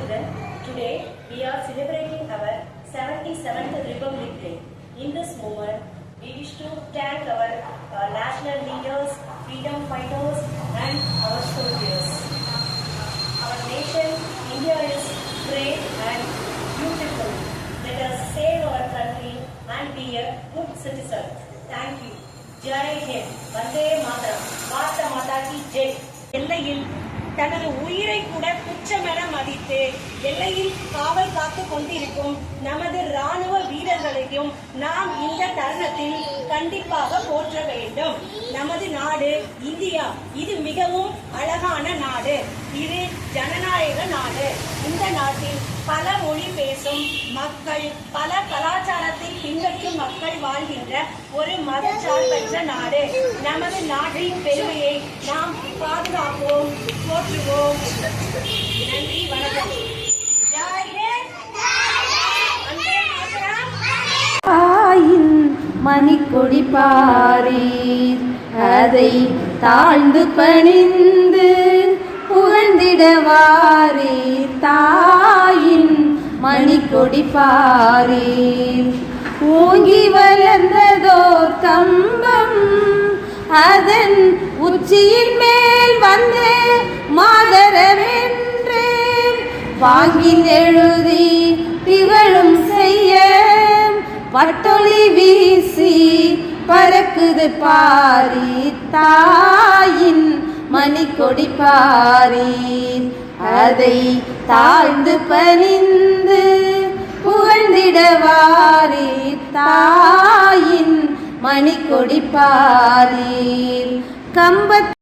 children, today we are celebrating our 77th Republic Day. In this moment, we wish to thank our national leaders, freedom fighters and our soldiers. Our nation, India is great and beautiful. Let us save our country and be a good citizen. Thank you. Jai Hind. Vande Mataram. Bharata Mata ki Jai. எல்லையில் தனது உயிரை கூட துச்சமென மதித்து எல்லையில் காவல் காத்துக் கொண்டிருக்கும் நமது ராணுவ வீரர்களையும் நாம் இந்த தருணத்தில் கண்டிப்பாக போற்ற வேண்டும். நமது நாடு இந்தியா இது மிகவும் அழகான நாடு. இது ஜனநாயக நாடு. இந்த நாட்டில் பல மொழி பேசும் மக்கள், பல கலாச்சாரத்தை பின்பற்றும் மக்கள் வாழ்கின்ற ஒரு மதச்சார்பற்ற நாடு. நமது நாட்டின் பெருமையை நாம் பாதுகாப்போம், போற்றுவோம். நன்றி, வணக்கம். மணிக்கொடி பாரீர், அதை தாழ்ந்து பணிந்து புகழ்ந்திடவாரீர். தாயின் மணிக்கொடி பாரீர், ஓங்கி வளர்ந்ததோர் கம்பம், அதன் உச்சியின் மேல் வந்து மாதரவென்று வாங்கில் எழுதி திகழும் செய்ய பட்டொளி வீசி பறக்குது பாரீர். தாயின் மணிக்கொடி பாரீர், அதை தாழ்ந்து பணிந்து புகழ்ந்திடவாரீர். தாயின் மணிக்கொடி பாரீர். கம்பத்